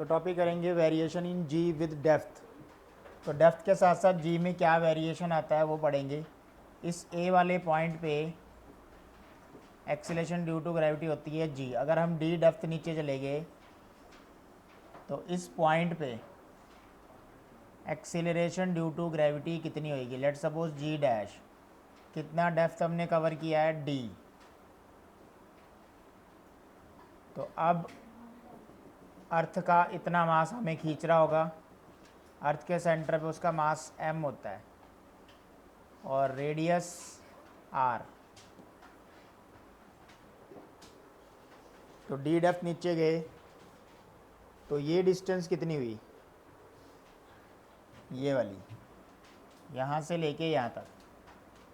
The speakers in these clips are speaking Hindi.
तो टॉपिक करेंगे variation in g with depth. तो डेप्थ के साथ साथ जी में क्या वेरिएशन आता है वो पढ़ेंगे। इस ए वाले पॉइंट पे एक्सीलरेशन ड्यू टू ग्रेविटी होती है जी। अगर हम डी डेप्थ नीचे चले गए तो इस पॉइंट पे एक्सीलरेशन ड्यू टू ग्रेविटी कितनी होगी। लेट सपोज जी डैश, कितना डेप्थ हमने कवर किया है डी। तो अब अर्थ का इतना मास हमें खींच रहा होगा, अर्थ के सेंटर पे उसका मास m होता है और रेडियस r। तो डी डेप्थ नीचे गए तो ये डिस्टेंस कितनी हुई, ये वाली, यहाँ से लेके यहाँ तक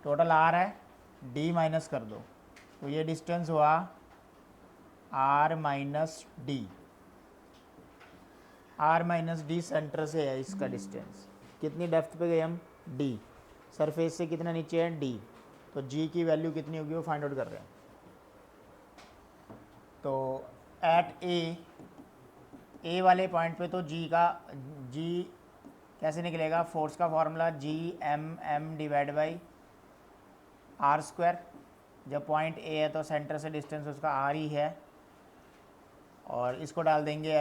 टोटल r है, d माइनस कर दो तो ये डिस्टेंस हुआ r minus D. r minus D centre से है इसका डिस्टेंस। कितनी डेप्थ पे गए हम, d। सरफेस से कितना नीचे है, d। तो g की वैल्यू कितनी होगी वो फाइंड आउट कर रहे हैं। तो एट ए वाले पॉइंट पे तो g कैसे निकलेगा, फोर्स का formula m divide by r square. जब पॉइंट ए है तो सेंटर से डिस्टेंस उसका r ही है और इसको डाल देंगे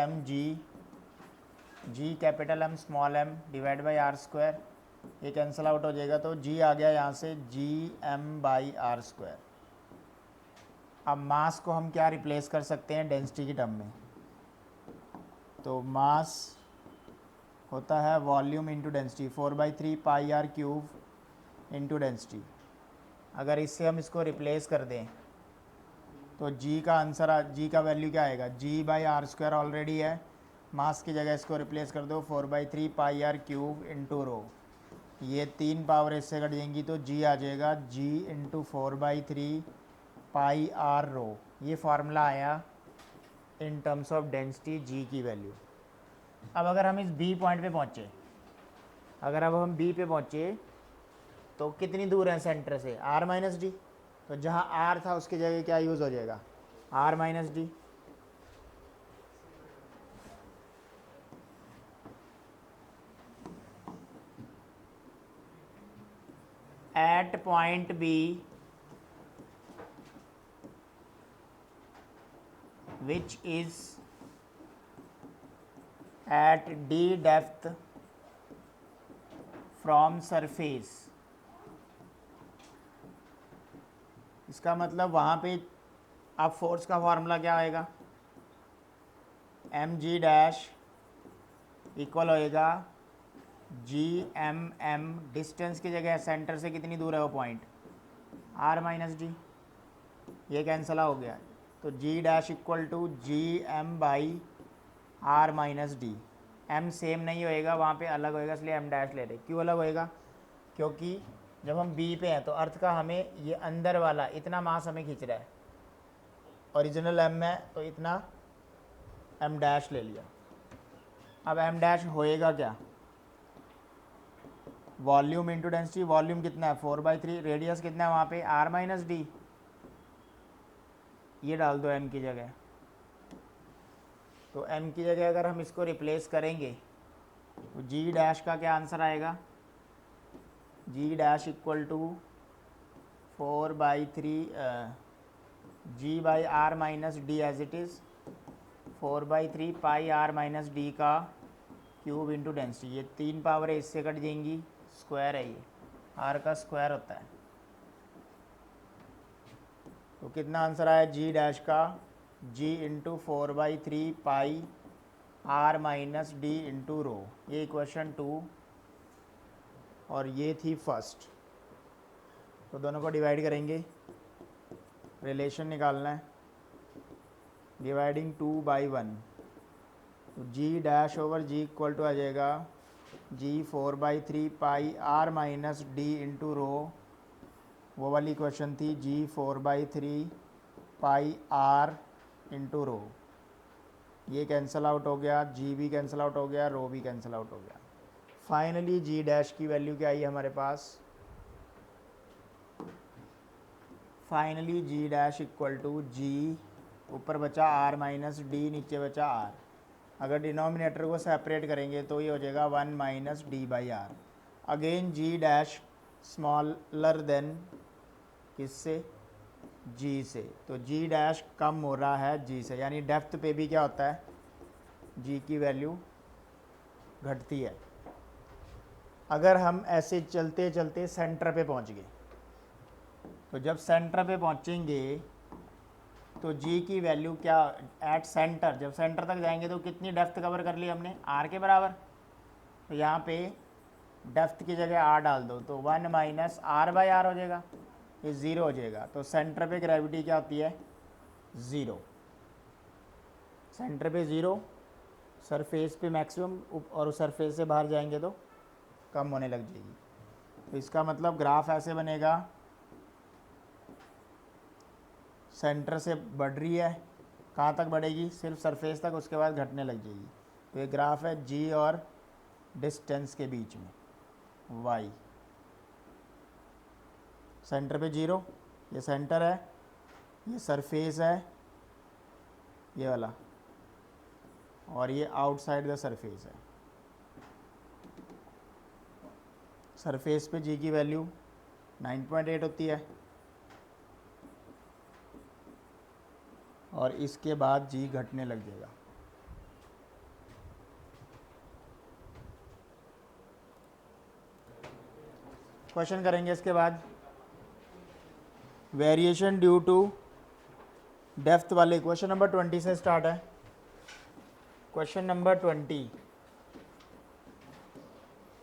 g capital M small m divide by r square. ये कैंसिल आउट हो जाएगा तो g आ गया यहाँ से m बाई आर स्क्वायर। अब मास को हम क्या रिप्लेस कर सकते हैं डेंसिटी की टर्म में। तो मास होता है volume into density, 4/3 pi r cube into density. अगर इससे हम इसको रिप्लेस कर दें तो g का वैल्यू क्या आएगा, g by r square already है, मास की जगह इसको रिप्लेस कर दो 4/3 pi r cube into rho. ये 3 पावर इससे कट जाएंगी तो g आ जाएगा g इंटू 4/3 पाई आर रो। ये फार्मूला आया in terms of density g की वैल्यू। अब अगर हम इस b पॉइंट पे पहुँचे, अगर अब हम b पे पहुँचे तो कितनी दूर है सेंटर से, r माइनस डी। तो जहाँ r था उसकी जगह क्या यूज़ हो जाएगा, r minus d. At point B which is at d depth from surface। इसका मतलब वहाँ पे अब फोर्स का फॉर्मूला क्या आएगा, एम जी डैश इक्वल होएगा m डिस्टेंस की जगह सेंटर से कितनी दूर है वो पॉइंट, r माइनस डी। ये कैंसिल हो गया तो g dash equal to m by r minus d. m same नहीं होएगा, वहाँ पे अलग होएगा, इसलिए m डैश ले रहे। क्यों अलग होएगा, क्योंकि जब हम b पे हैं तो अर्थ का हमें ये अंदर वाला इतना मास हमें खींच रहा है, ओरिजिनल m है तो इतना m डैश ले लिया। अब m डैश होएगा क्या, वॉल्यूम इंटू डेंसिटी। वॉल्यूम कितना है 4/3, रेडियस कितना है वहाँ पे r माइनस डी। ये डाल दो m की जगह। तो m की जगह अगर हम इसको रिप्लेस करेंगे तो g डैश का क्या आंसर आएगा, g dash equal to 4/3 g by r minus d as it is 4/3 pi r minus d का क्यूब इंटू डेंसिटी। ये 3 पावर है इससे कट जाएंगी, स्क्वायर है, ये r का स्क्वायर होता है। तो कितना आंसर आया g डैश का, g into 4/3 pi r minus D into rho. ये इक्वेशन 2 और ये थी फर्स्ट। तो दोनों को डिवाइड करेंगे, रिलेशन निकालना है, डिवाइडिंग 2/1। तो g dash over g equal to आ जाएगा g 4/3 pi r minus D into rho. वो वाली क्वेश्चन थी g 4/3 pi r into rho. ये कैंसिल आउट हो गया, g भी कैंसिल आउट हो गया, रो भी कैंसिल आउट हो गया। फाइनली g डैश की वैल्यू क्या आई हमारे पास, finally g dash equal to g ऊपर बचा r माइनस डी, नीचे बचा r। अगर डिनोमिनेटर को सेपरेट करेंगे तो ये हो जाएगा 1 minus D by r. Again g dash smaller than किससे, जी से, तो जी डैश कम हो रहा है जी से, यानी डेप्थ पे भी क्या होता है, जी की वैल्यू घटती है। अगर हम ऐसे चलते चलते सेंटर पे पहुंच गए, तो जब सेंटर पे पहुंचेंगे तो जी की वैल्यू क्या, एट सेंटर, जब सेंटर तक जाएंगे तो कितनी डेप्थ कवर कर ली हमने, आर के बराबर। तो यहाँ पे डेप्थ की जगह आर डाल दो तो 1 माइनस आर बाई आर हो जाएगा, ये ज़ीरो हो जाएगा। तो सेंटर पे ग्रेविटी क्या होती है, ज़ीरो। सेंटर पे ज़ीरो, सरफेस पे मैक्सिमम, और उस सरफेस से बाहर जाएंगे तो कम होने लग जाएगी। तो इसका मतलब ग्राफ ऐसे बनेगा, सेंटर से बढ़ रही है, कहाँ तक बढ़ेगी, सिर्फ सरफेस तक, उसके बाद घटने लग जाएगी। तो ये ग्राफ है जी और डिस्टेंस के बीच में, वाई। सेंटर पे जीरो, ये सेंटर है, ये सरफेस है ये वाला, और ये आउटसाइड द सरफेस है। सरफेस पे जी की वैल्यू 9.8 होती है, और इसके बाद जी घटने लग जाएगा। क्वेश्चन करेंगे इसके बाद, वेरिएशन ड्यू टू डेप्थ वाले क्वेश्चन नंबर 20 से स्टार्ट है। Question number 20,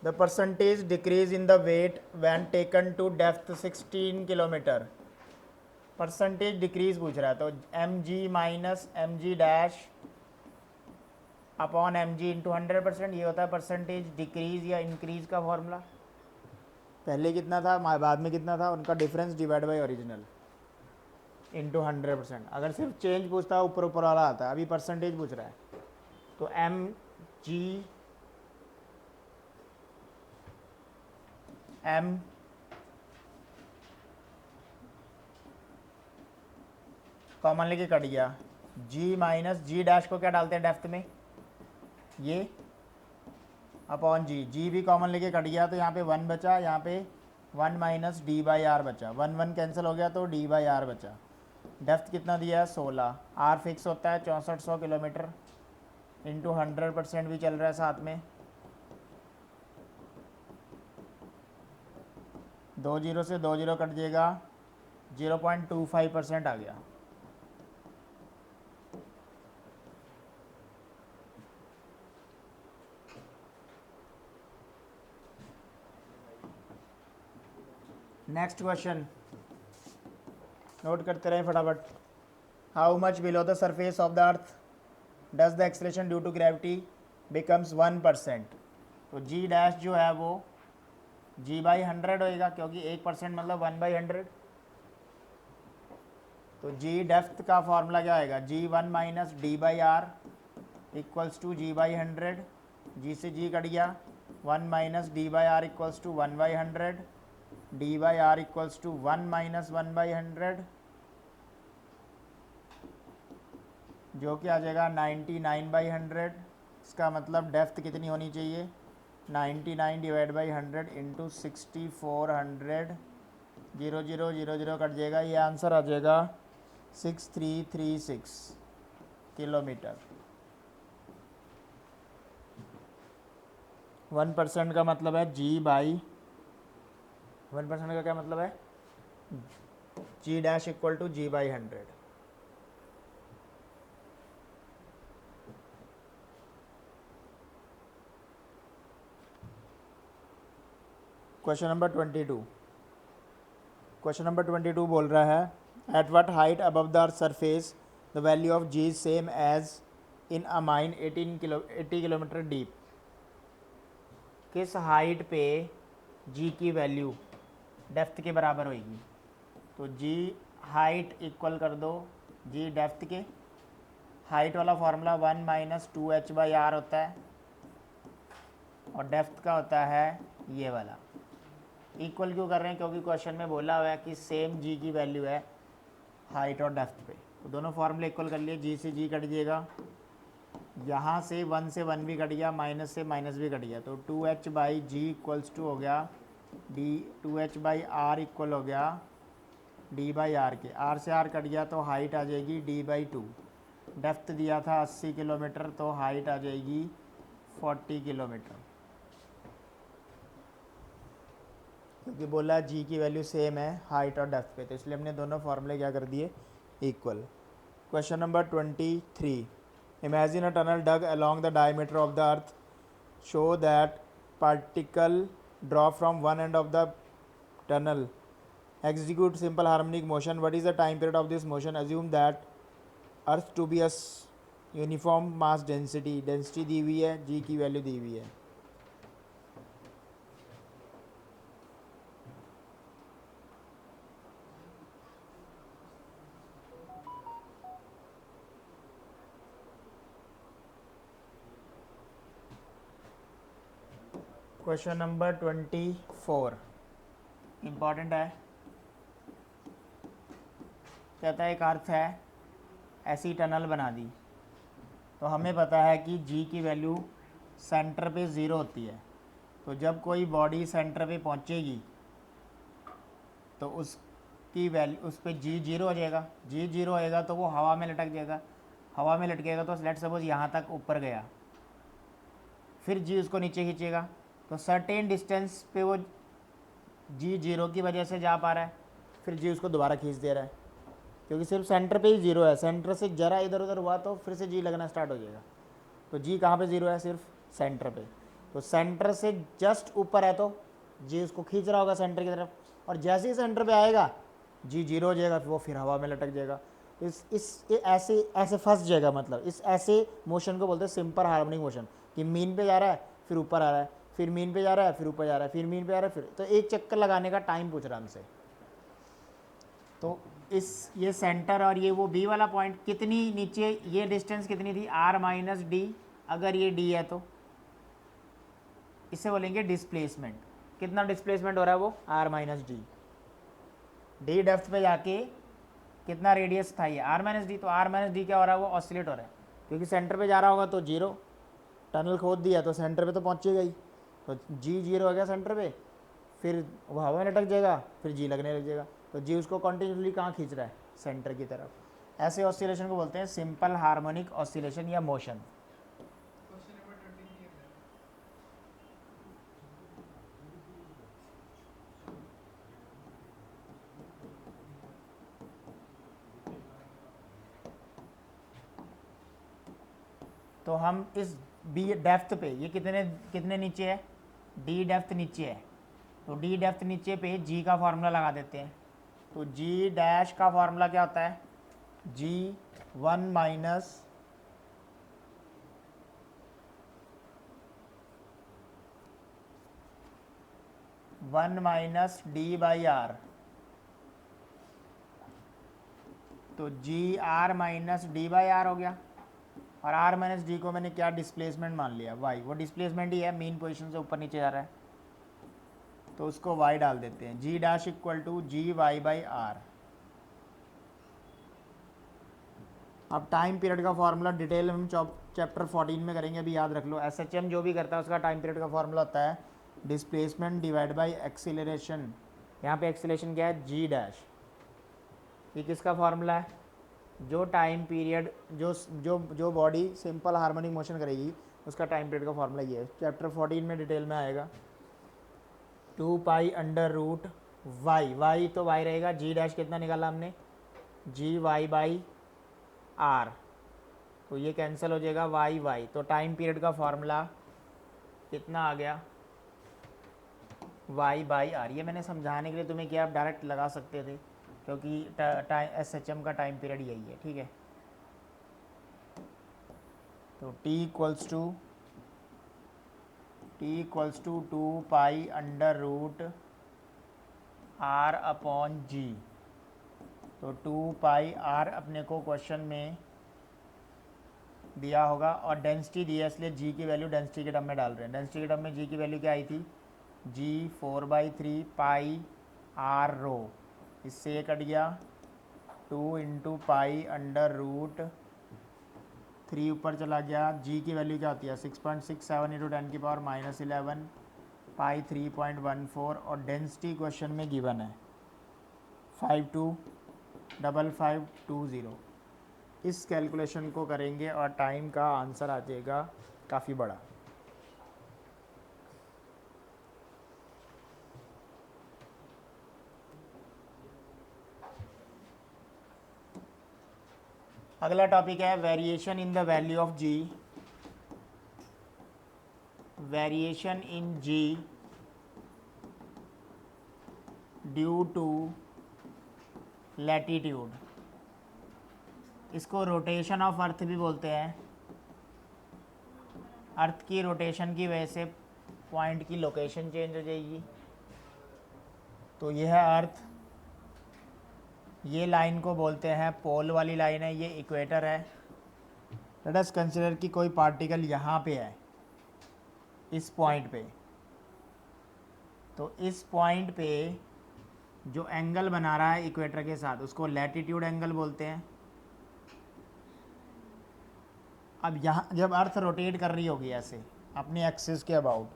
the percentage decrease in the weight when taken to depth 16 kilometre. Percentage decrease पूछ रहा है, तो m g minus m g dash upon m g into 100%, ये होता है परसेंटेज डिक्रीज या इंक्रीज का फॉर्मूला। पहले कितना था, बाद में कितना था, उनका difference divide by original into 100%। अगर सिर्फ चेंज पूछता है ऊपर ऊपर वाला आता है, अभी परसेंटेज पूछ रहा है। तो एम जी एम कॉमन लेके कट गया, जी माइनस जी डैश को क्या डालते हैं डेप्थ में, ये अपॉन जी, जी भी कॉमन लेके कट गया, तो यहाँ पे 1 बचा, यहाँ पे 1 माइनस डी बाई आर बचा, 1 1 कैंसिल हो गया तो डी बाई आर बचा। डेप्थ कितना दिया है 16, आर फिक्स होता है 6400 किलोमीटर, इंटू 100% भी चल रहा है साथ में, 2 जीरो से 2 जीरो कट जाएगा, 0.25% आ गया। नेक्स्ट क्वेश्चन नोट करते रहे फटाफट। How much below the surface of the earth does the acceleration due to gravity becomes 1%। तो जी डैश जो है वो जी बाई 100 होएगा, क्योंकि 1% मतलब 1/100। तो जी डेप्थ का फॉर्मूला क्या आएगा, जी 1 minus D by are equals to G by 100, जी से जी कट गया, 1 minus D by are equals to 1/100, D by are equals to 1 minus 1/100, जो कि आ जाएगा 99/100। इसका मतलब डेप्थ कितनी होनी चाहिए, 99 डिवाइड बाई 100 इंटू 6400, 0 0 0 0 कट जाएगा, ये आंसर आ जाएगा 6336 किलोमीटर। 1% का मतलब है जी बाई, 1% का क्या मतलब है, G dash equal to G by 100। Question number 22, question number 22 बोल रहा है at what height above the earth surface the value of G same as in a mine 80 kilometre deep. किस हाइट पे जी की वैल्यू डेप्थ के बराबर होगी। तो जी हाइट इक्वल कर दो जी डेप्थ के, हाइट वाला फार्मूला 1 माइनस 2h/r होता है, और डेप्थ का होता है ये वाला। इक्वल क्यों कर रहे हैं, क्योंकि क्वेश्चन में बोला हुआ है कि सेम जी की वैल्यू है हाइट और डेप्थ पे। तो दोनों फार्मूले इक्वल कर लिए, जी से जी कट जाएगा, यहाँ से 1 से 1 भी कट गया, माइनस से माइनस भी कट गया, तो 2h by ji equals to हो गया D, 2h by are equal हो गया डी बाई आर के, आर से आर कट गया तो हाइट आ जाएगी डी बाई टू। डेप्थ दिया था 80 किलोमीटर, तो हाइट आ जाएगी 40 किलोमीटर, क्योंकि बोला जी की वैल्यू सेम है हाइट और डेप्थ पे, तो इसलिए हमने दोनों फार्मूले क्या कर दिए, equal. Question number 23, imagine a tunnel dug along the diameter of the earth, show that particle drop from one end of the tunnel, execute simple harmonic motion, what is the time period of this motion, assume that earth to be a uniform mass density, density दी हुई है, जी की वैल्यू दी हुई है। क्वेश्चन नंबर 24 इम्पॉर्टेंट है। कहता है एक अर्थ है, ऐसी टनल बना दी, तो हमें पता है कि जी की वैल्यू सेंटर पे ज़ीरो होती है, तो जब कोई बॉडी सेंटर पे पहुंचेगी तो उसकी वैल्यू, उस पर जी जीरो हो जाएगा, जी जीरो होएगा तो वो हवा में लटक जाएगा, हवा में लटकेगा तो लेट सपोज यहाँ तक ऊपर गया, फिर जी उसको नीचे खींचेगा, तो सर्टेन डिस्टेंस पे वो जी जीरो की वजह से जा पा रहा है, फिर जी उसको दोबारा खींच दे रहा है, क्योंकि सिर्फ सेंटर पे ही ज़ीरो है, सेंटर से जरा इधर उधर हुआ तो फिर से जी लगना स्टार्ट हो जाएगा। तो जी कहाँ पे ज़ीरो है, सिर्फ सेंटर पे, तो सेंटर से जस्ट ऊपर है तो जी उसको खींच रहा होगा सेंटर की तरफ, और जैसे ही सेंटर पे आएगा जी जीरो हो जाएगा, वो फिर हवा में लटक जाएगा, तो ऐसे ऐसे फंस जाएगा, मतलब इस ऐसे मोशन को बोलते हैं सिंपल हार्मोनिक मोशन, कि मीन पे जा रहा है फिर ऊपर आ रहा है, फिर मीन पे जा रहा है फिर ऊपर जा रहा है, फिर मीन पे आ रहा है फिर, तो एक चक्कर लगाने का टाइम पूछ रहा हमसे। तो ये सेंटर और ये वो बी वाला पॉइंट कितनी नीचे, ये डिस्टेंस कितनी थी, आर माइनस डी, अगर ये डी है तो इसे बोलेंगे डिस्प्लेसमेंट। कितना डिस्प्लेसमेंट हो रहा है वो, r minus d, d depth पे जाके कितना रेडियस था ये, आर माइनस डी, तो आर माइनस डी क्या हो रहा है, वो ऑसिलेट हो रहा है, क्योंकि सेंटर पे जा रहा होगा तो जीरो, टनल खोद दिया तो सेंटर पे तो पहुंचेगा ही, तो जी जीरो हो गया सेंटर पे, फिर वो हवा में लटक जाएगा, फिर जी लगने लग जाएगा, तो जी उसको कॉन्टिन्यूसली कहाँ खींच रहा है, सेंटर की तरफ। ऐसे ऑसिलेशन को बोलते हैं सिंपल हार्मोनिक ऑसिलेशन या मोशन। तो हम इस बी डेप्थ पे, ये कितने कितने नीचे है, डी डेप्थ नीचे है, तो डी डेप्थ नीचे पे जी का फार्मूला लगा देते हैं, तो जी डैश का फार्मूला क्या होता है, G one minus D by R, तो G R minus D by R हो गया, और आर माइनस डी को मैंने क्या डिस्प्लेसमेंट मान लिया, वाई, वो डिस्प्लेसमेंट ही है, मीन पोजीशन से ऊपर नीचे जा रहा है, तो उसको वाई डाल देते हैं, G dash equal to G Y by R. अब टाइम पीरियड का फार्मूला डिटेल हम चैप्टर 14 में करेंगे, अभी याद रख लो, एसएचएम जो भी करता है उसका टाइम पीरियड का फार्मूला होता है डिस्प्लेसमेंट डिवाइड बाई एक्सीलरेशन। यहाँ पे एक्सीलरेशन क्या है, जी डैश, ये किसका फार्मूला है, जो टाइम पीरियड, जो बॉडी सिंपल हार्मोनिक मोशन करेगी उसका टाइम पीरियड का फार्मूला ये है, चैप्टर 14 में डिटेल में आएगा। 2 pi under root y, y तो वाई रहेगा, जी डैश कितना निकाला हमने, जी वाई बाई आर, तो ये कैंसिल हो जाएगा वाई वाई, तो टाइम पीरियड का फार्मूला कितना आ गया, वाई बाई आर। ये मैंने समझाने के लिए तुम्हें क्या, आप डायरेक्ट लगा सकते थे, क्योंकि एसएचएम का टाइम पीरियड यही है, ठीक है। तो T equals to 2 pi under root R upon G, तो 2 पाई आर अपने को क्वेश्चन में दिया होगा, और डेंसिटी दिया है इसलिए जी की वैल्यू डेंसिटी के टर्म में डाल रहे हैं, डेंसिटी के टर्म में जी की वैल्यू क्या आई थी, जी 4/3 पाई आर रो, इससे ये कट गया 2 इंटू पाई अंडर रूट 3 ऊपर चला गया। जी की वैल्यू क्या होती है 6.67 इंटू 10 की पावर -11 पाई 3.14 और डेंसिटी क्वेश्चन में गिवन है 525520। इस कैलकुलेशन को करेंगे और टाइम का आंसर आ जाएगा काफ़ी बड़ा। अगला टॉपिक है variation in the value of g. Variation in g due to latitude. इसको रोटेशन ऑफ अर्थ भी बोलते हैं। अर्थ की रोटेशन की वजह से पॉइंट की लोकेशन चेंज हो जाएगी। तो यह है अर्थ। ये लाइन को बोलते हैं पोल वाली लाइन है, ये इक्वेटर है। लेट अस कंसीडर कि कोई पार्टिकल यहाँ पे है इस पॉइंट पे। तो इस पॉइंट पे जो एंगल बना रहा है इक्वेटर के साथ उसको लैटिट्यूड एंगल बोलते हैं। अब यहाँ जब अर्थ रोटेट कर रही होगी ऐसे अपने एक्सिस के अबाउट,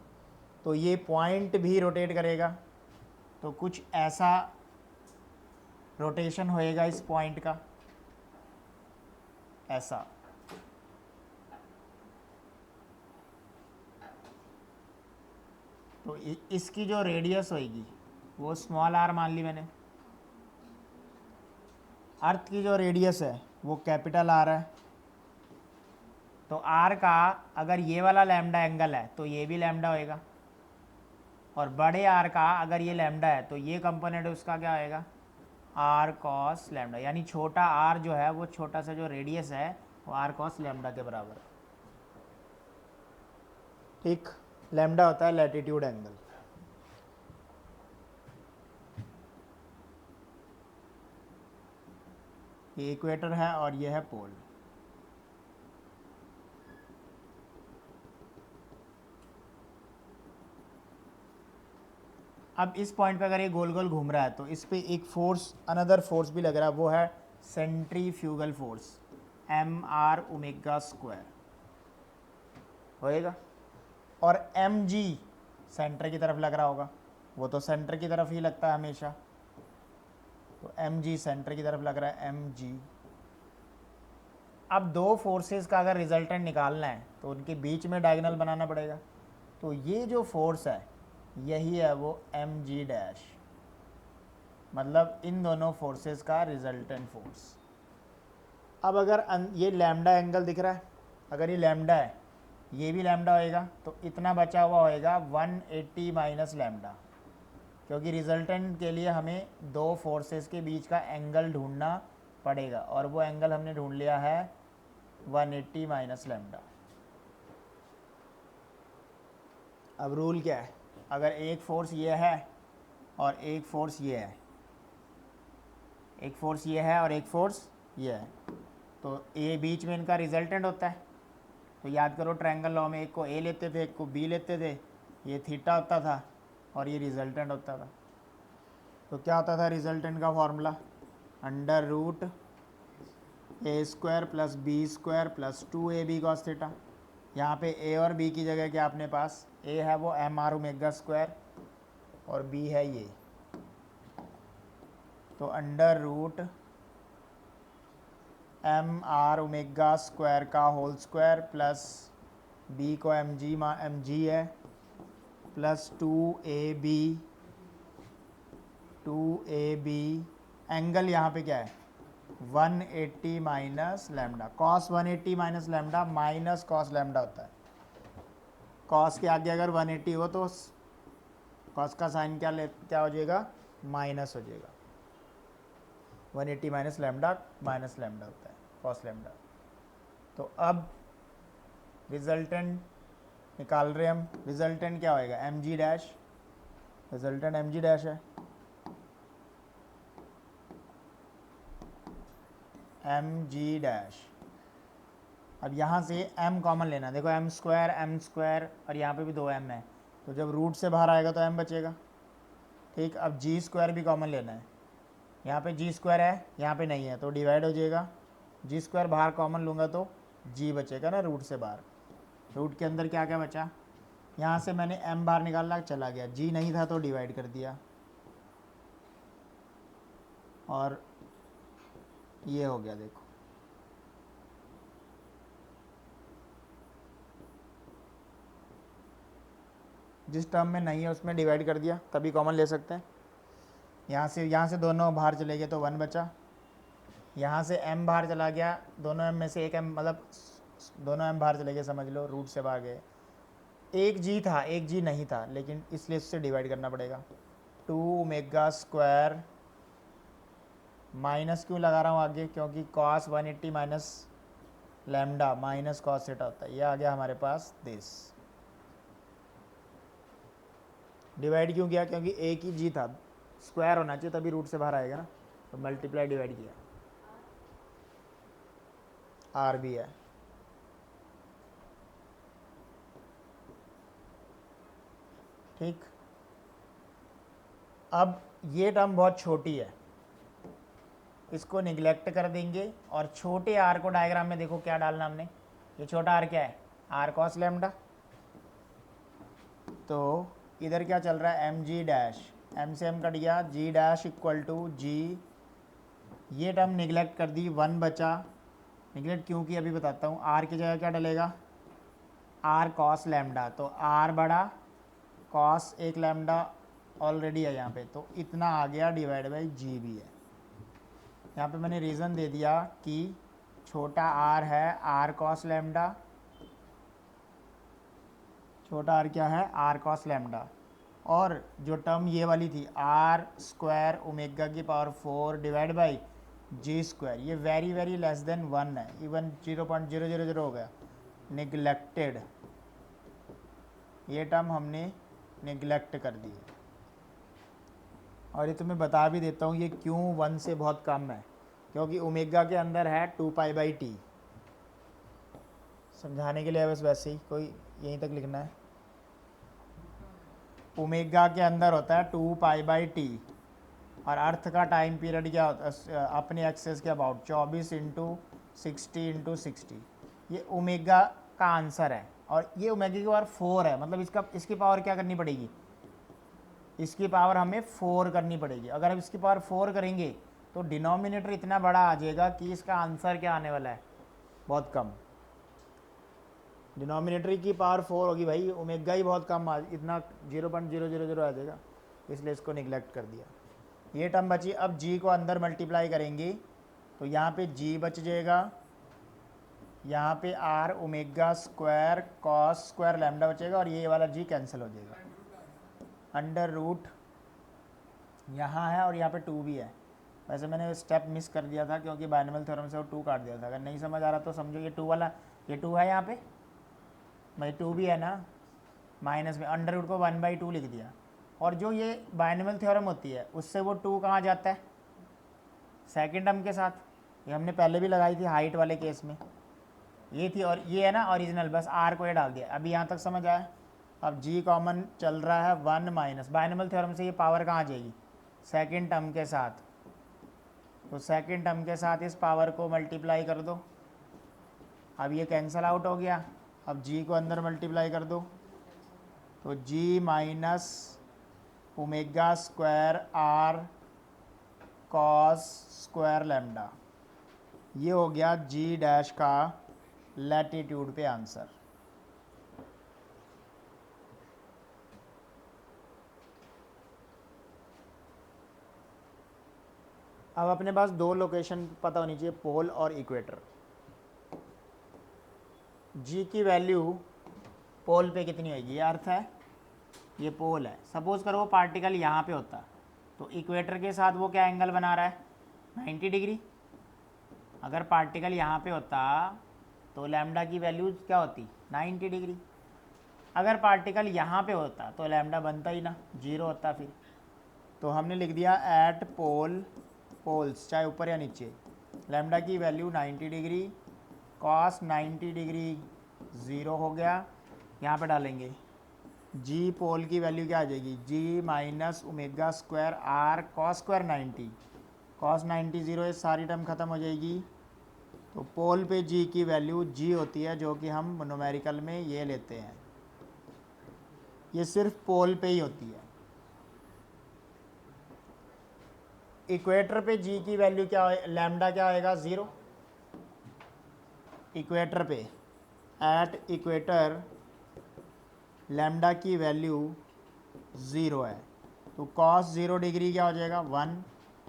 तो ये पॉइंट भी रोटेट करेगा। तो कुछ ऐसा रोटेशन होएगा इस पॉइंट का, ऐसा। तो इसकी जो रेडियस होएगी वो स्मॉल आर मान ली मैंने। अर्थ की जो रेडियस है वो कैपिटल आर है। तो आर का अगर ये वाला लैम्डा एंगल है तो ये भी लैम्डा होएगा, और बड़े आर का अगर ये लैम्डा है तो ये कंपोनेंट उसका क्या होएगा आर कॉस लैम्डा। यानी छोटा आर जो है वो छोटा सा जो रेडियस है वो आर कॉस लैम्डा के बराबर है। ठीक, लैम्डा होता है लैटिट्यूड एंगल। ये इक्वेटर है और ये है पोल। अब इस पॉइंट पे अगर ये गोल गोल घूम रहा है तो इस पे एक फोर्स, अनदर फोर्स भी लग रहा है, वो है सेंट्रीफ्यूगल फोर्स mr⍵² होएगा। और mg सेंटर की तरफ लग रहा होगा, वो तो सेंटर की तरफ ही लगता है हमेशा। तो mg सेंटर की तरफ लग रहा है mg। अब दो फोर्सेस का अगर रिजल्टेंट निकालना है तो उनके बीच में डायगोनल बनाना पड़ेगा। तो ये जो फोर्स है यही है वो mg', मतलब इन दोनों फोर्सेस का रिजल्टेंट फोर्स। अब अगर ये लैम्डा एंगल दिख रहा है, अगर ये लैम्डा है ये भी लैम्डा होएगा, तो इतना बचा हुआ होएगा 180 माइनस लैम्डा, क्योंकि रिजल्टेंट के लिए हमें दो फोर्सेस के बीच का एंगल ढूंढना पड़ेगा, और वो एंगल हमने ढूंढ लिया है 180 माइनस लैम्डा। अब रूल क्या है, अगर एक फोर्स ये है और एक फोर्स ये है, एक फोर्स ये है और एक फोर्स ये है, तो ए बीच में इनका रिजल्टेंट होता है। तो याद करो ट्रायंगल लॉ में एक को ए लेते थे, एक को बी लेते थे, ये थीटा होता था और ये रिजल्टेंट होता था। तो क्या होता था रिजल्टेंट का formula, √a² plus b² plus 2ab cos theta. यहाँ पे a और b की जगह क्या अपने पास, a है वो mr⍵² और b है ये, तो √mr⍵² का होल स्क्वायर प्लस b को mg है प्लस 2ab एंगल यहाँ पे क्या है 180 minus lambda. Cos 180 minus lambda minus cos lambda होता है। कॉस के आगे अगर 180 हो तो कॉस का साइन क्या हो जाएगा माइनस हो जाएगा। 180 माइनस लैम्डा होता है कॉस लैम्डा। तो अब रिजल्टेंट निकाल रहे हम, रिजल्टेंट क्या होएगा mg', रिजल्टेंट mg' है, mg'। अब यहाँ से m कॉमन लेना, देखो m² और यहाँ पे भी 2m है, तो जब रूट से बाहर आएगा तो m बचेगा। ठीक, अब g² भी कॉमन लेना है, यहाँ पे g² है यहाँ पे नहीं है तो डिवाइड हो जाएगा। g² बाहर कॉमन लूँगा तो जी बचेगा ना रूट से बाहर। रूट के अंदर क्या क्या बचा, यहाँ से मैंने m बाहर निकाला, चला गया, g नहीं था तो डिवाइड कर दिया, और ये हो गया। देखो जिस टर्म में नहीं है उसमें डिवाइड कर दिया, तभी कॉमन ले सकते हैं। यहाँ से दोनों बाहर चले गए तो 1 बचा, यहाँ से m बाहर चला गया, दोनों m में से एक m, मतलब दोनों m बाहर चले गए, समझ लो रूट से बाहर गए। एक g था, एक g नहीं था, लेकिन इसलिए इससे डिवाइड करना पड़ेगा। 2 ओमेगा स्क्वायर, माइनस क्यों लगा रहा हूँ आगे, क्योंकि cos 180 minus lambda minus cos theta होता है। ये आ गया हमारे पास दिस। डिवाइड क्यों किया, क्योंकि एक ही g था, स्क्वायर होना चाहिए तभी रूट से बाहर आएगा ना, तो मल्टीप्लाई डिवाइड किया। आर भी है, ठीक। अब ये टर्म बहुत छोटी है, इसको निगलेक्ट कर देंगे, और छोटे आर को डायग्राम में देखो क्या डालना हमने, ये छोटा आर क्या है, आर कॉस लैम्डा। तो इधर क्या चल रहा है, एम जी डैश, एम से एम कट गया, जी डैश इक्वल टू जी, ये टर्म निगलेक्ट कर दी, 1 बचा। निगलेक्ट क्यों की अभी बताता हूँ। आर की जगह क्या डलेगा, आर कॉस लैम्डा, तो आर बड़ा, कॉस एक लैम्डा ऑलरेडी है यहाँ पे, तो इतना आ गया, डिवाइड बाई जी भी है। यहाँ पे मैंने रीज़न दे दिया कि छोटा आर है आर कॉस लैम्डा, छोटा आर क्या है, आर कॉस लैम्डा, और जो टर्म ये वाली थी आर स्क्वायर ओमेगा की power 4 divide by g square, ये वेरी वेरी लेस देन 1 है, इवन 0.000 हो गया, निगलेक्टेड। ये टर्म हमने निगलेक्ट कर दी है। और ये तुम्हें बता भी देता हूँ ये क्यों 1 से बहुत कम है, क्योंकि ओमेगा के अंदर है 2π/t। समझाने के लिए बस वैसे ही, कोई यहीं तक लिखना है। ओमेगा के अंदर होता है 2π/t, और अर्थ का टाइम पीरियड क्या होता है अपने एक्सेस के अबाउट 24 × 60 × 60। ये ओमेगा का आंसर है, और ये ओमेगा की पावर 4 है, मतलब इसकी पावर क्या करनी पड़ेगी, इसकी पावर हमें 4 करनी पड़ेगी। अगर हम इसकी पावर 4 करेंगे तो डिनोमिनेटर इतना बड़ा आ जाएगा कि इसका आंसर क्या आने वाला है, बहुत कम। डिनोमिनेटर की पावर 4 होगी भाई, ओमेगा ही बहुत कम इतना 0.000 आ जाएगा, इसलिए इसको निगलेक्ट कर दिया। ये टर्म बची। अब g को अंदर मल्टीप्लाई करेंगे तो यहाँ पे g बच जाएगा, यहाँ पे r omega square cos square lambda बचेगा, और ये वाला g कैंसिल हो जाएगा। अंडर रूट यहाँ है और यहाँ पे 2 भी है। वैसे मैंने स्टेप मिस कर दिया था क्योंकि बाइनोमियल थ्योरम से वो 2 काट दिया था। अगर नहीं समझ आ रहा तो समझो, ये 2 वाला, ये 2 है यहाँ पे भाई, 2 भी है ना, माइनस में अंडर रूट को 1/2 लिख दिया। और जो ये बाइनोमियल थ्योरम होती है उससे वो 2 कहाँ जाता है, सेकेंड टर्म के साथ। ये हमने पहले भी लगाई थी हाइट वाले केस में, ये थी, और ये है ना ओरिजिनल, बस आर को ये डाल दिया। अभी यहाँ तक समझ आया। अब जी कॉमन चल रहा है 1 माइनस, बाइनोमियल थ्योरम से ये पावर कहाँ जाएगी, सेकेंड टर्म के साथ, तो सेकेंड टर्म के साथ इस पावर को मल्टीप्लाई कर दो। अब ये कैंसल आउट हो गया। अब जी को अंदर मल्टीप्लाई कर दो, तो G minus omega square R cos square lambda, ये हो गया जी डैश का लैटिट्यूड पे आंसर। अब अपने पास 2 लोकेशन पता होनी चाहिए, पोल और इक्वेटर। जी की वैल्यू पोल पे कितनी होगी, ये अर्थ है, ये पोल है। सपोज करो वो पार्टिकल यहाँ पे होता तो इक्वेटर के साथ वो क्या एंगल बना रहा है, 90 डिग्री। अगर पार्टिकल यहाँ पे होता तो लैम्डा की वैल्यू क्या होती, 90 डिग्री। अगर पार्टिकल यहाँ पे होता तो लैम्डा बनता ही ना, 0 होता फिर। तो हमने लिख दिया एट पोल, पोल्स चाहे ऊपर या नीचे, लैम्डा की वैल्यू 90 डिग्री, कॉस 90 डिग्री 0 हो गया। यहाँ पे डालेंगे जी पोल की वैल्यू क्या आ जाएगी, G minus omega square R cos square 90, cos 90 0, ये सारी टर्म ख़त्म हो जाएगी, तो पोल पे जी की वैल्यू जी होती है, जो कि हम न्यूमेरिकल में ये लेते हैं, ये सिर्फ पोल पे ही होती है। इक्वेटर पे जी की वैल्यू क्या है, लैम्डा क्या आएगा, 0। इक्वेटर पे, एट इक्वेटर लैम्डा की वैल्यू 0 है, तो कॉस 0 डिग्री क्या हो जाएगा, 1।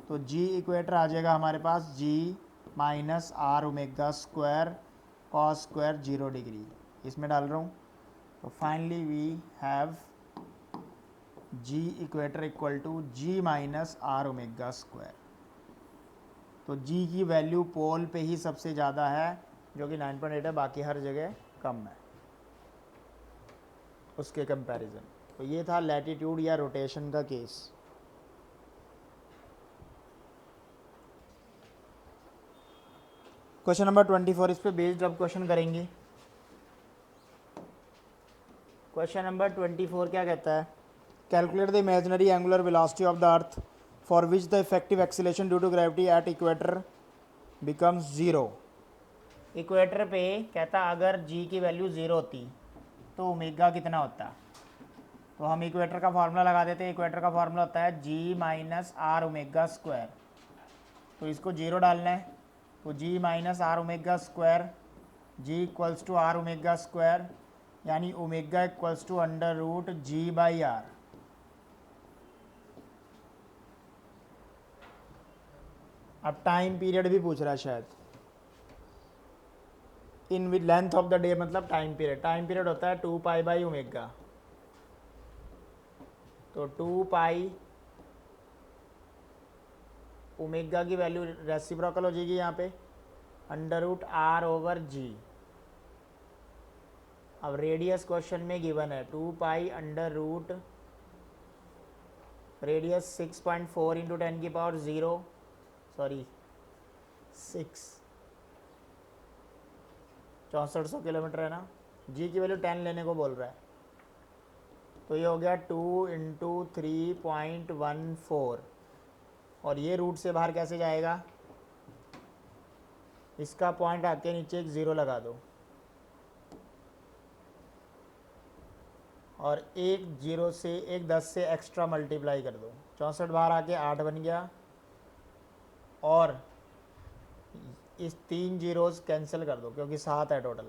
तो जी इक्वेटर आ जाएगा हमारे पास G minus are omega square cos square 0 degree, इसमें डाल रहा हूँ। तो finally we have G equator equal to G minus are omega square. तो जी की वैल्यू पोल पे ही सबसे ज़्यादा है, जो कि 9.8 है, बाकी हर जगह कम है उसके कंपैरिजन। तो ये था लैटिट्यूड या रोटेशन का केस। क्वेश्चन नंबर 24, इस पे बेस्ड अब क्वेश्चन करेंगे। क्वेश्चन नंबर 24 क्या कहता है, calculate the imaginary angular velocity of the earth for which the effective acceleration due to gravity at equator becomes 0। Equator पे कहता अगर जी की वैल्यू 0 होती तो ओमेगा कितना होता। तो हम इक्वेटर का फार्मूला लगा देते हैं। इक्वेटर का फार्मूला होता है जी माइनस आर ओमेगा स्क्वायर। तो इसको 0 डालना है, तो G minus are omega square, G equals to R omega square, यानी omega equals to under root G by R. अब टाइम पीरियड भी पूछ रहा है शायद, in with length of the day मतलब टाइम पीरियड। टाइम पीरियड होता है 2 पाई बाई ओमेगा, तो 2 पाई ओमेगा की वैल्यू रेसिप्रोकल हो जाएगी यहाँ पे, under root r over g. अब रेडियस क्वेश्चन में गिवन है 2 pi under root radius 6.4 into 10 की पावर 0 सॉरी 6 6400 किलोमीटर है ना। जी की वैल्यू 10 लेने को बोल रहा है, तो ये हो गया 2 इंटू 3.14। और ये रूट से बाहर कैसे जाएगा, इसका पॉइंट आके नीचे एक 0 लगा दो और एक 0 से एक 10 से एक्स्ट्रा मल्टीप्लाई कर दो। 64 बाहर आके 8 बन गया, और इस 3 जीरोज़ कैंसिल कर दो क्योंकि 7 है टोटल,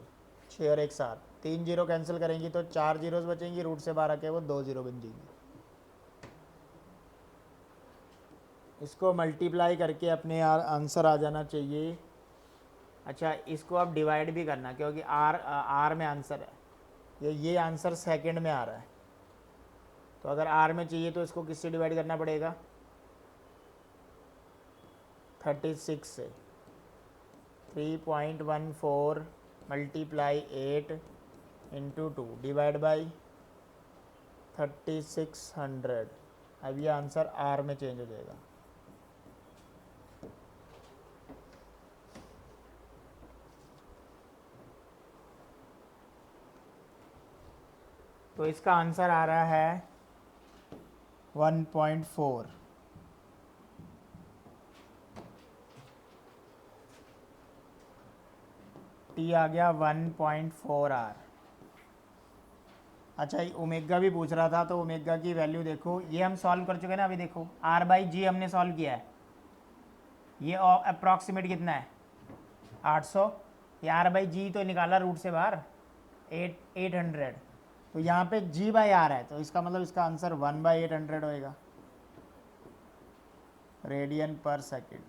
6 और 1 7, 3 जीरो कैंसिल करेंगी तो 4 जीरोज़ बचेंगी, रूट से बाहर आके वो 2 जीरो बन जाएंगी। इसको मल्टीप्लाई करके अपने आंसर आ जाना चाहिए। अच्छा, इसको अब डिवाइड भी करना क्योंकि आर में आंसर है, ये आंसर सेकंड में आ रहा है, तो अगर आर में चाहिए तो इसको किससे डिवाइड करना पड़ेगा, 36 से। 3.14 मल्टीप्लाई 8 इंटू 2 डिवाइड बाई 3600। अब ये आंसर आर में चेंज हो जाएगा। तो इसका आंसर आ रहा है 1.4। टी आ गया 1.4 आर। अच्छा, ओमेगा भी पूछ रहा था, तो ओमेगा की वैल्यू देखो, ये हम सॉल्व कर चुके हैं ना अभी। देखो आर बाई जी हमने सॉल्व किया है, ये अप्रॉक्सीमेट कितना है 800। ये आर बाई जी तो निकाला रूट से बाहर 800, तो यहाँ पे जी बाई आर है, तो इसका मतलब इसका आंसर 1/800 होएगा, रेडियन पर सेकेंड।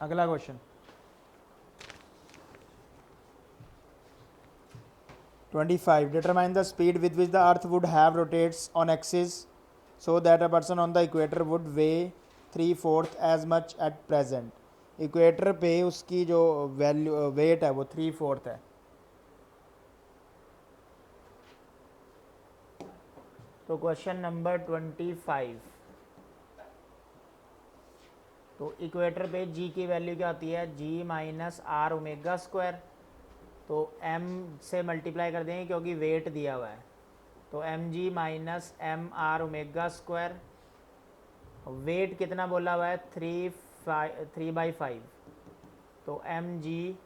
अगला question 25, determine the speed with which the earth would have rotates on axis so that a person on the equator would weigh 3/4 as much at present. Equator पे उसकी जो वैल्यू वेट है वो 3/4 है। तो क्वेश्चन नंबर 25, तो इक्वेटर पे जी की वैल्यू क्या होती है, जी माइनस आर ओमेगा स्क्वायर। तो एम से मल्टीप्लाई कर देंगे क्योंकि वेट दिया हुआ है, तो m g minus m r omega square. Weight कितना बोला हुआ है, 3/5, तो एम जी,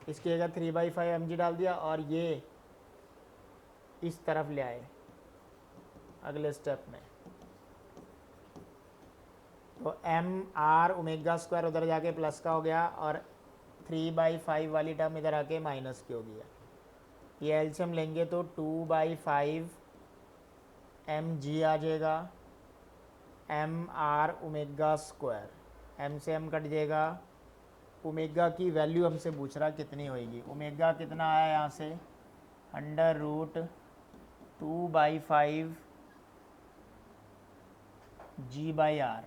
इसकी जगह 3/5 एम जी डाल दिया और ये इस तरफ ले आए अगले स्टेप में, तो एम आर ओमेगा स्क्वायर उधर जाके प्लस का हो गया और 3/5 वाली टर्म इधर आके माइनस की हो गया। ये एलसीएम लेंगे तो 2/5 एम जी आ जाएगा, m r omega square, m से एम कट जाएगा, ओमेगा की वैल्यू हमसे पूछ रहा कितनी होएगी। ओमेगा कितना आया यहाँ से, √2/5 G/R।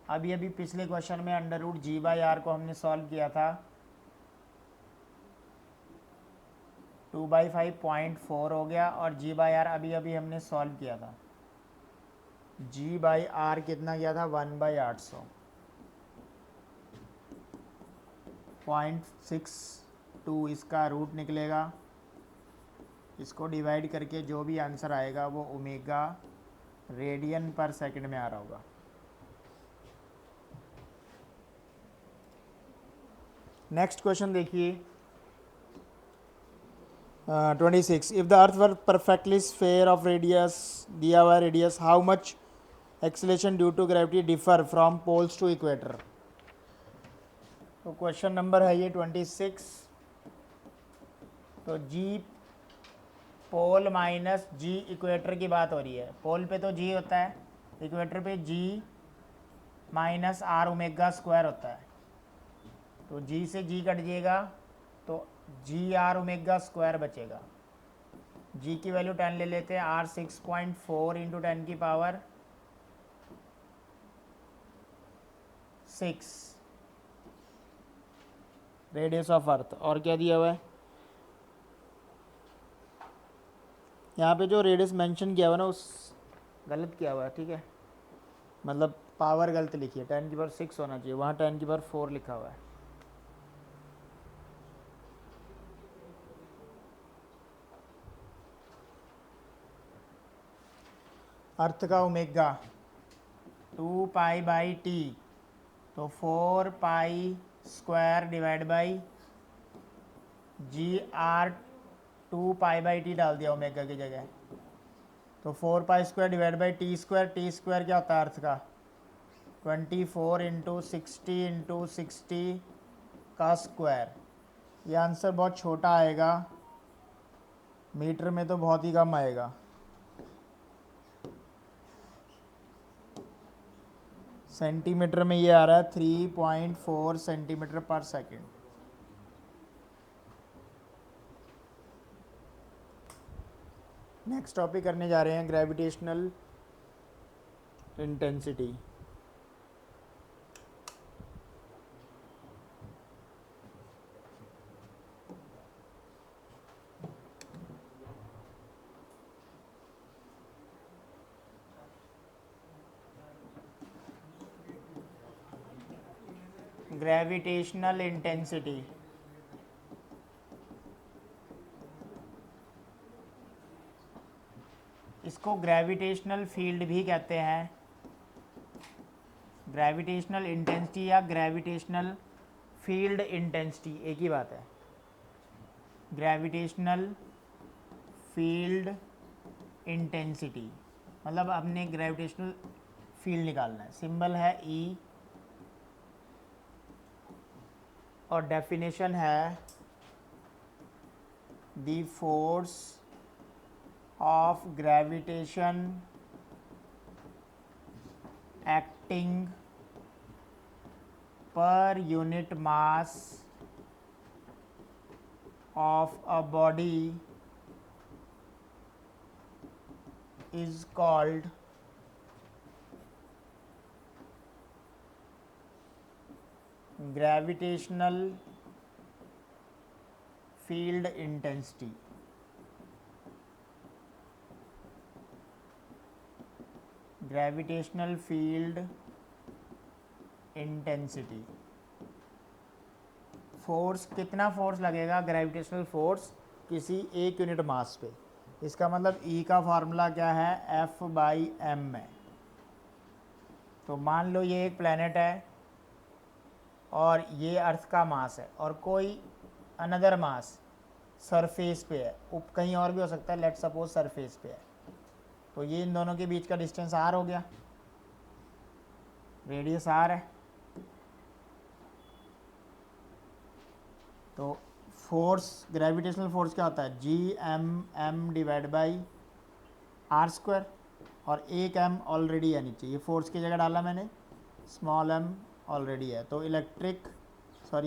अभी पिछले क्वेश्चन में √G/R को हमने सॉल्व किया था, 2/5 0.4 हो गया और G/R अभी हमने सॉल्व किया था, G/R कितना गया था 1/800, 0.62 इसका रूट निकलेगा। इसको डिवाइड करके जो भी आंसर आएगा वो ओमेगा रेडियन पर सेकंड में आ रहा होगा। नेक्स्ट क्वेश्चन देखिए, 26, if the earth were perfectly sphere of radius, दिया हुआ radius, how much acceleration due to gravity differ from poles to equator. तो क्वेश्चन नंबर है ये 26। तो जी पोल माइनस जी इक्वेटर की बात हो रही है। पोल पे तो जी होता है, इक्वेटर पे जी माइनस आर ओमेगा स्क्वायर होता है। तो जी से जी कट जाएगा तो जी आर ओमेगा स्क्वायर बचेगा। जी की वैल्यू 10 ले लेते हैं, आर 6.4 इंटू 10 की पावर 6 रेडियस ऑफ अर्थ। और क्या दिया हुआ है यहाँ पे, जो रेडियस मेंशन किया हुआ है ना उस गलत किया हुआ है, ठीक है, मतलब पावर गलत लिखी है, 10 की पावर 6 होना चाहिए, वहाँ 10 की पावर 4 लिखा हुआ है। अर्थ का ओमेगा 2π/T, तो 4π² डिवाइड बाई GR 2π/T डाल दिया ओमेगा की जगह, तो 4π² डिवाइड बाई T²। T² क्या होता है अर्थ का, 24 इंटू 60 इंटू 60 का स्क्वायर। ये आंसर बहुत छोटा आएगा, मीटर में तो बहुत ही कम आएगा। सेंटीमीटर में ये आ रहा है 3.4 सेंटीमीटर पर सेकेंड। नेक्स्ट टॉपिक करने जा रहे हैं ग्रेविटेशनल इंटेंसिटी। ग्रेविटेशनल इंटेंसिटी, इसको ग्रेविटेशनल फील्ड भी कहते हैं। ग्रेविटेशनल इंटेंसिटी या ग्रेविटेशनल फील्ड इंटेंसिटी एक ही बात है। ग्रेविटेशनल फील्ड इंटेंसिटी मतलब हमने ग्रेविटेशनल फील्ड निकालना है, सिंबल है ई और डेफिनेशन है the force of gravitation acting per unit mass of a body is called gravitational field intensity। Gravitational field intensity, force कितना फोर्स लगेगा, ग्रेविटेशनल फोर्स किसी एक यूनिट मास पे। इसका मतलब ई का फार्मूला क्या है, F/m में। तो मान लो ये एक प्लेनेट है और ये अर्थ का मास है और कोई अनदर मास सरफेस पे है, कहीं और भी हो सकता है, लेट सपोज सरफेस पे है। तो ये इन दोनों के बीच का डिस्टेंस r हो गया, रेडियस r है। तो फोर्स, ग्रेविटेशनल फोर्स क्या होता है, Gm डिवाइड बाई r²। और एक m ऑलरेडी है नीचे, ये फोर्स की जगह डाला मैंने, स्मॉल m ऑलरेडी है। तो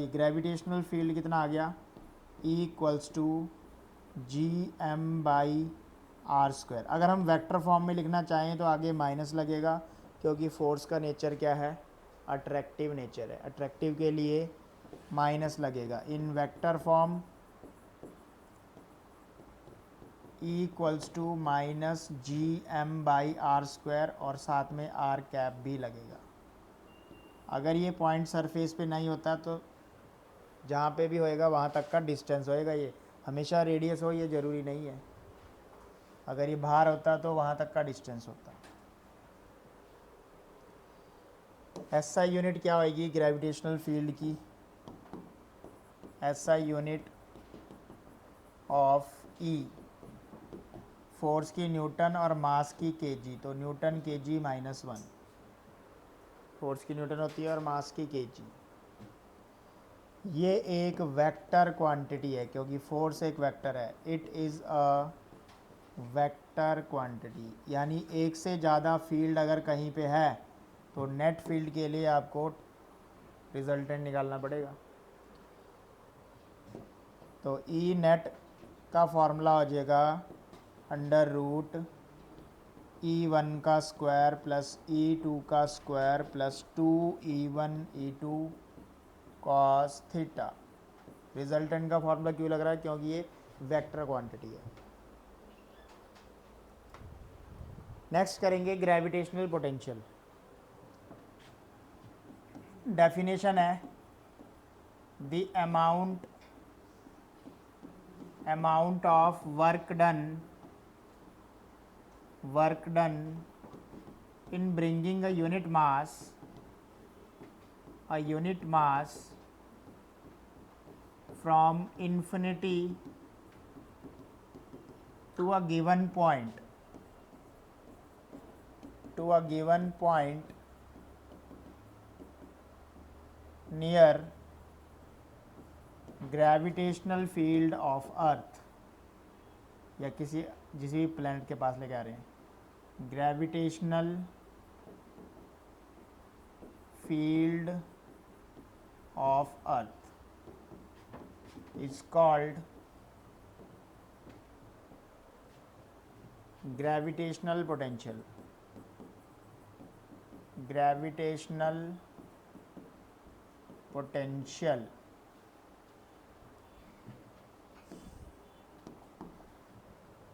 ग्रेविटेशनल फील्ड कितना आ गया, E = Gm/r²। अगर हम वेक्टर फॉर्म में लिखना चाहें तो आगे माइनस लगेगा, क्योंकि फोर्स का नेचर क्या है, अट्रैक्टिव नेचर है। अट्रैक्टिव के लिए माइनस लगेगा। इन वेक्टर फॉर्म E = -Gm/r² और साथ में r भी लगेगा। अगर ये पॉइंट सरफेस पे नहीं होता तो जहाँ पे भी होएगा वहाँ तक का डिस्टेंस होएगा। ये हमेशा रेडियस हो ये ज़रूरी नहीं है, अगर ये बाहर होता तो वहाँ तक का डिस्टेंस होता। SI यूनिट क्या होएगी ग्रेविटेशनल फील्ड की, SI unit of E, force की न्यूटन और मास की केजी। तो न्यूटन kg-1, फोर्स की न्यूटन होती है और मास की केजी। ये एक वेक्टर क्वांटिटी है, क्योंकि फोर्स एक वेक्टर है। It is a vector quantity, यानी एक से ज़्यादा फील्ड अगर कहीं पे है तो नेट फील्ड के लिए आपको रिजल्टेंट निकालना पड़ेगा। तो ई नेट का फॉर्मूला हो जाएगा √E1 का स्क्वायर प्लस E2 का square plus 2E1 E2 cos theta. Resultant का फॉर्मूला क्यों लग रहा है, क्योंकि ये वेक्टर क्वांटिटी है। नेक्स्ट करेंगे ग्रेविटेशनल पोटेंशियल। डेफिनेशन है the amount of work done in bringing a unit mass from infinity to a given point near gravitational field of earth, या किसी जिस भी प्लैनेट के पास लेके आ रहे हैं, gravitational field of earth is called gravitational potential. Gravitational potential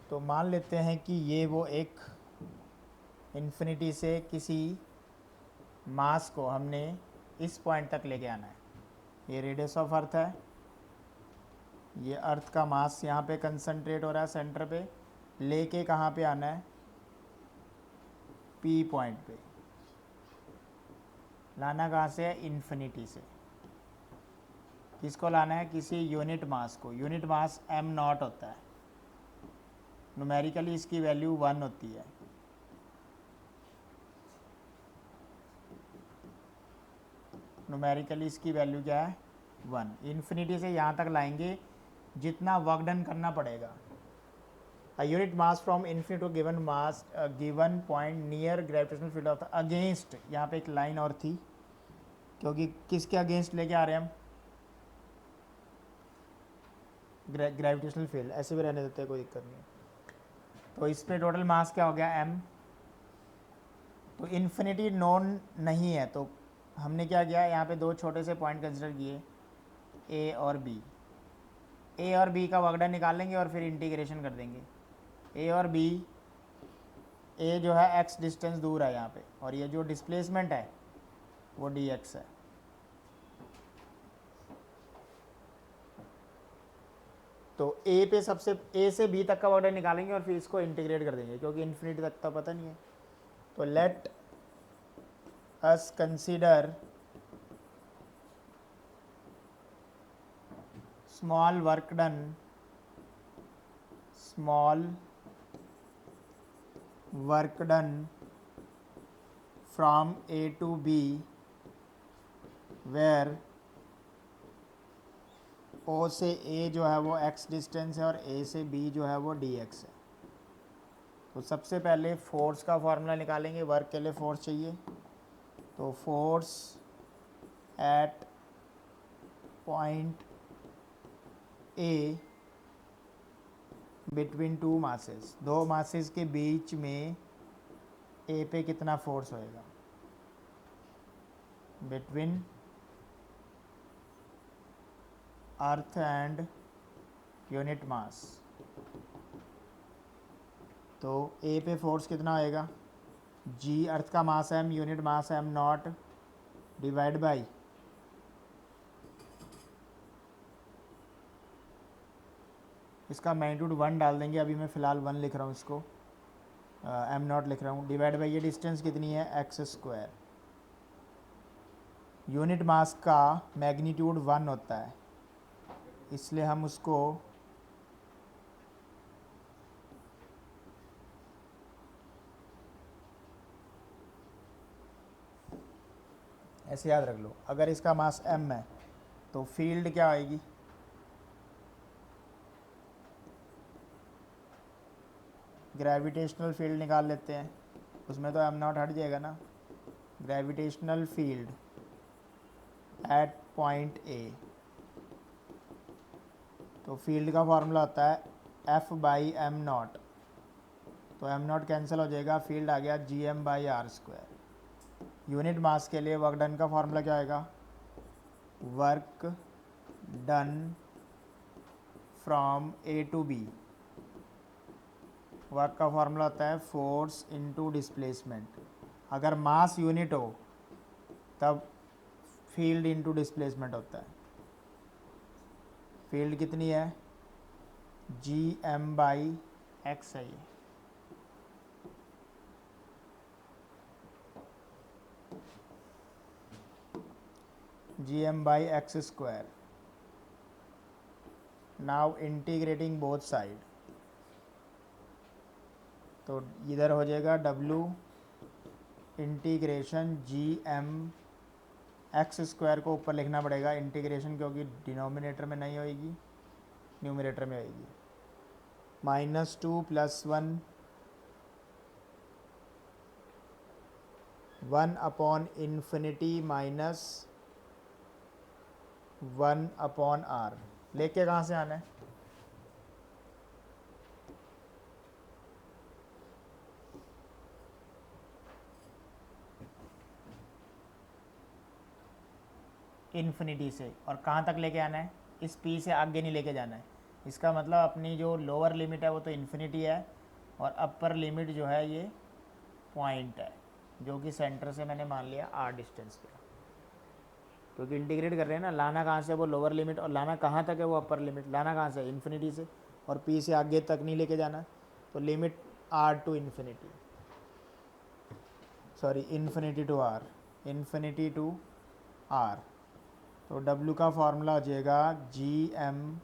तो मान लेते हैं कि ये वो एक इन्फिनिटी से किसी मास को हमने इस पॉइंट तक लेके आना है। ये रेडियस ऑफ अर्थ है, ये अर्थ का मास यहाँ पे कंसंट्रेट हो रहा है सेंटर पे, लेके कहाँ पे आना है, P पॉइंट पे। लाना कहाँ से है, इन्फिनिटी से। किसको लाना है, किसी यूनिट मास को। यूनिट मास m0 होता है, न्यूमेरिकली इसकी वैल्यू 1 होती है। न्यूमेरिकली इसकी वैल्यू क्या है, 1। इन्फिनिटी से यहाँ तक लाएंगे जितना वर्क डन करना पड़ेगा। A unit mass from infinity to given point near gravitational field of against, यहाँ पे एक लाइन और थी, क्योंकि किसके अगेंस्ट लेके आ रहे हैं हम, ग्रेविटेशनल फील्ड। ऐसे भी रहने देते हैं, कोई दिक्कत नहीं। तो इस पे टोटल मास क्या हो गया, m। तो इन्फिनिटी नोन नहीं है, तो हमने क्या किया, यहाँ पे दो छोटे से पॉइंट कंसिडर किए, a और b। a और b का वर्क डन निकाल लेंगे और फिर इंटीग्रेशन कर देंगे। a और b, a जो है x डिस्टेंस दूर है यहाँ पे, और ये जो डिस्प्लेसमेंट है वो dx है। तो ए पे सबसे ए से बी तक का वर्क डन निकालेंगे और फिर इसको इंटीग्रेट कर देंगे क्योंकि इन्फिनिटी तक तो पता नहीं है। तो let us consider small work done from A to B where O से A जो है वो x डिस्टेंस है और A से B जो है वो dx है। तो सबसे पहले फोर्स का फॉर्मूला निकालेंगे। वर्क के लिए फोर्स चाहिए, तो force at point A between two masses, दो मासेस के बीच में A पे कितना फोर्स होएगा, between earth and unit mass. तो A पे फोर्स कितना होएगा, G अर्थ का मास m, unit mass m not, divide by इसका मैग्नीट्यूड 1 डाल देंगे, अभी मैं फ़िलहाल 1 लिख रहा हूँ, इसको m नॉट लिख रहा हूँ, डिवाइड बाई ये डिस्टेंस कितनी है x स्क्वायर। यूनिट मास का मैग्नीट्यूड 1 होता है, इसलिए हम उसको ऐसे याद रख लो। अगर इसका मास m है तो फील्ड क्या आएगी, ग्रेविटेशनल फील्ड निकाल लेते हैं, उसमें तो m नॉट हट जाएगा ना। Gravitational field at point A, तो फील्ड का फॉर्मूला होता है F बाई एम नॉट, तो एम नॉट कैंसिल हो जाएगा, फील्ड आ गया GM by r square. Unit mass के लिए वर्क डन का फॉर्मूला क्या आएगा, work done from A to B। Work का फॉर्मूला होता है फोर्स इनटू डिस्प्लेसमेंट। अगर मास यूनिट हो तब फील्ड इनटू डिस्प्लेसमेंट होता है। फील्ड कितनी है, GM बाई एक्स है ये। GM by x square. Now integrating both side, तो इधर हो जाएगा W integration GM, x square को ऊपर लिखना पड़ेगा इंटीग्रेशन, क्योंकि डिनोमिनेटर में नहीं होएगी, न्यूमरेटर में होएगी। -2 + 1 1/∞ -1/r। लेके कहाँ से आना है, इन्फिनिटी से, और कहाँ तक लेके आना है, इस P से आगे नहीं लेके जाना है। इसका मतलब अपनी जो लोअर लिमिट है वो तो इन्फिनिटी है, और अपर लिमिट जो है ये पॉइंट है, जो कि सेंटर से मैंने मान लिया r डिस्टेंस पे, क्योंकि इंटीग्रेट कर रहे हैं ना। लाना कहाँ से, वो लोअर लिमिट, और लाना कहाँ तक है, वो अपर लिमिट। लाना कहाँ से, इन्फिनिटी से, और P से आगे तक नहीं लेके जाना, तो limit r to infinity, sorry infinity to r, infinity to r। तो W का फॉर्मूला हो जाएगा GM,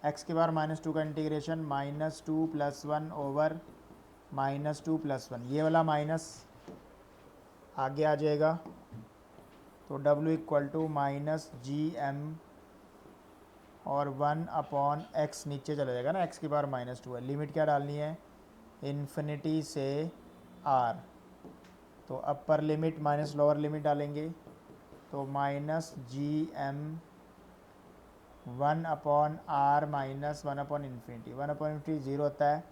x के बार -2 का इंटीग्रेशन -2 + 1 ओवर -2 + 1, ये वाला माइनस आगे आ जाएगा, तो W = -GM और 1/x नीचे चला जाएगा ना, x की बार -2 है। लिमिट क्या डालनी है, इन्फिनिटी से r, तो upper limit minus lower limit डालेंगे, तो -GM 1/r - 1/∞, 1/∞ 0 होता है।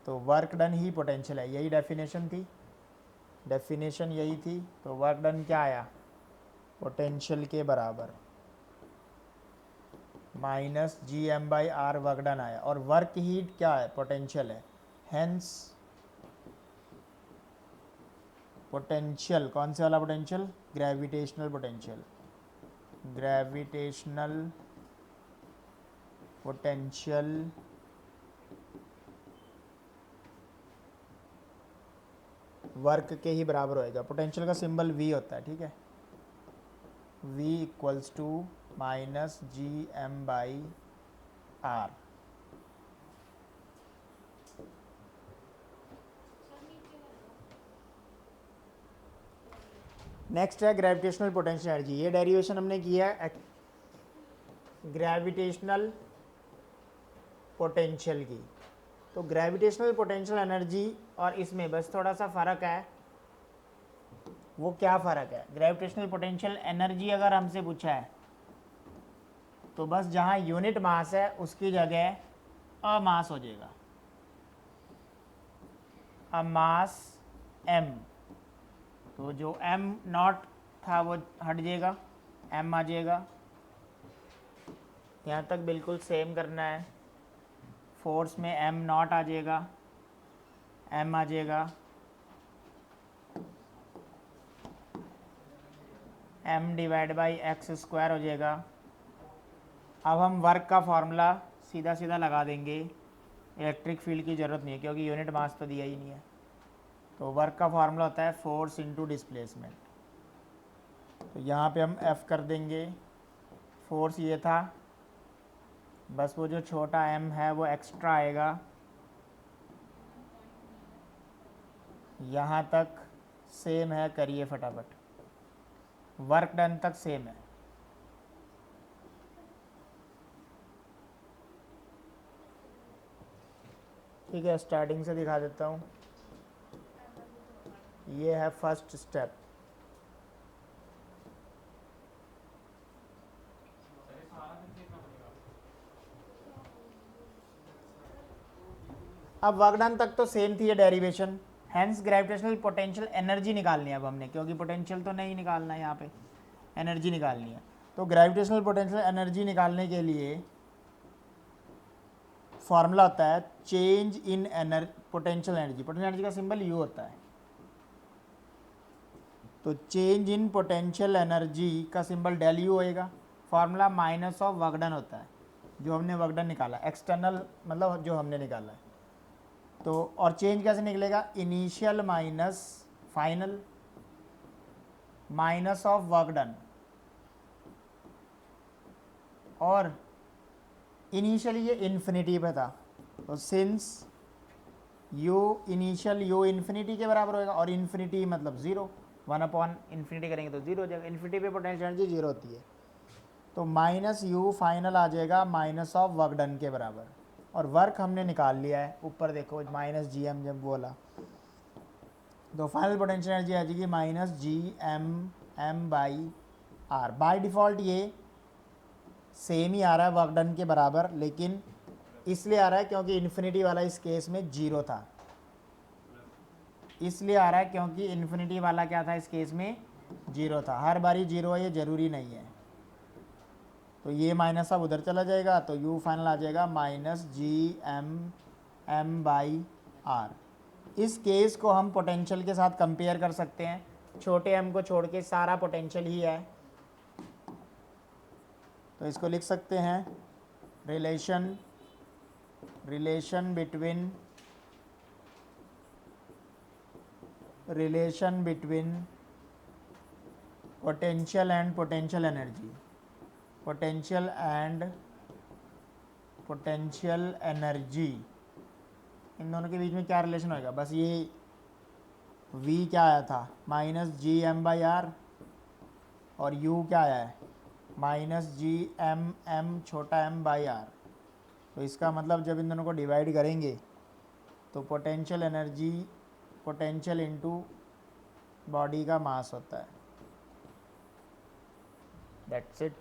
तो वर्क डन ही पोटेंशियल है, यही डेफिनेशन थी, डेफिनेशन यही थी। तो वर्क डन क्या आया, पोटेंशियल के बराबर -GM/r वर्क डन आया, और वर्क हीट क्या है, पोटेंशियल है। हेंस पोटेंशियल, कौन से वाला potential, gravitational potential, gravitational potential work के ही बराबर होएगा। पोटेंशियल का सिंबल V होता है, ठीक है। V equals to minus G M by r. Next है ग्रेविटेशनल पोटेंशियल एनर्जी। ये डेरिवेशन हमने किया है ग्रेविटेशनल पोटेंशियल की। तो ग्रेविटेशनल पोटेंशियल एनर्जी और इसमें बस थोड़ा सा फ़र्क है। वो क्या फ़र्क है? ग्रेविटेशनल पोटेंशियल एनर्जी अगर हमसे पूछा है तो बस जहाँ यूनिट मास है उसकी जगह अमास हो जाएगा, अमास m। तो जो m नॉट था वो हट जाएगा, m आ जाएगा। यहाँ तक बिल्कुल सेम करना है। फोर्स में m नॉट आ जाएगा, m आ जाएगा, m divide by x square हो जाएगा। अब हम वर्क का फॉर्मूला सीधा सीधा लगा देंगे, इलेक्ट्रिक फील्ड की ज़रूरत नहीं है क्योंकि यूनिट मास तो दिया ही नहीं है। तो वर्क का फार्मूला होता है फोर्स इनटू डिस्प्लेसमेंट। तो यहाँ पे हम F कर देंगे। फोर्स ये था, बस वो जो छोटा m है वो एक्स्ट्रा आएगा। यहाँ तक सेम है, करिए फटाफट। वर्क डन तक सेम है। ठीक है, स्टार्टिंग से दिखा देता हूँ। ये है फर्स्ट स्टेप। अब वर्क डन तक तो सेम थी ये derivation. Hence gravitational potential energy निकालनी है अब हमने, क्योंकि पोटेंशियल तो नहीं निकालना है, यहाँ पे एनर्जी निकालनी है। तो ग्रेविटेशनल पोटेंशियल एनर्जी निकालने के लिए फॉर्मूला होता है change in potential energy. Potential energy का सिंबल U होता है। तो चेंज इन पोटेंशियल एनर्जी का सिंबल डेल U होएगा। Formula minus of work done होता है, जो हमने वर्क डन निकाला, एक्सटर्नल मतलब जो हमने निकाला है। तो और चेंज कैसे निकलेगा? Initial minus final minus of work done. और इनिशियली ये इन्फिनिटी पे था, तो since U initial U infinity के बराबर होएगा, और इन्फिनिटी मतलब ज़ीरो, 1/इन्फिनिटी करेंगे तो ज़ीरो हो जाएगा। इन्फिनिटी पे पोटेंशियल एनर्जी ज़ीरो होती है। तो माइनस U फाइनल आ जाएगा माइनस ऑफ वर्क डन के बराबर। और वर्क हमने निकाल लिया है, ऊपर देखो माइनस जी एम जब बोला, तो फाइनल पोटेंशियल एनर्जी आ जाएगी minus G M by R. By default ये सेम ही आ रहा है वर्क डन के बराबर, लेकिन इसलिए आ रहा है क्योंकि इन्फिनिटी वाला इस केस में जीरो था। इसलिए आ रहा है क्योंकि इन्फिनिटी वाला क्या था इस केस में? जीरो था। हर बारी जीरो है ये ज़रूरी नहीं है। तो ये माइनस अब उधर चला जाएगा, तो U फाइनल आ जाएगा minus G M by R. इस केस को हम पोटेंशियल के साथ कंपेयर कर सकते हैं। छोटे m को छोड़ के सारा पोटेंशियल ही है, तो इसको लिख सकते हैं relation between potential and potential energy. Potential and potential energy, इन दोनों के बीच में क्या रिलेशन होएगा? बस ये V क्या आया था? Minus G M by R, और U क्या आया है? माइनस जी एम छोटा m बाई आर। तो इसका मतलब जब इन दोनों को डिवाइड करेंगे तो potential energy potential into body का मास होता है। That's it.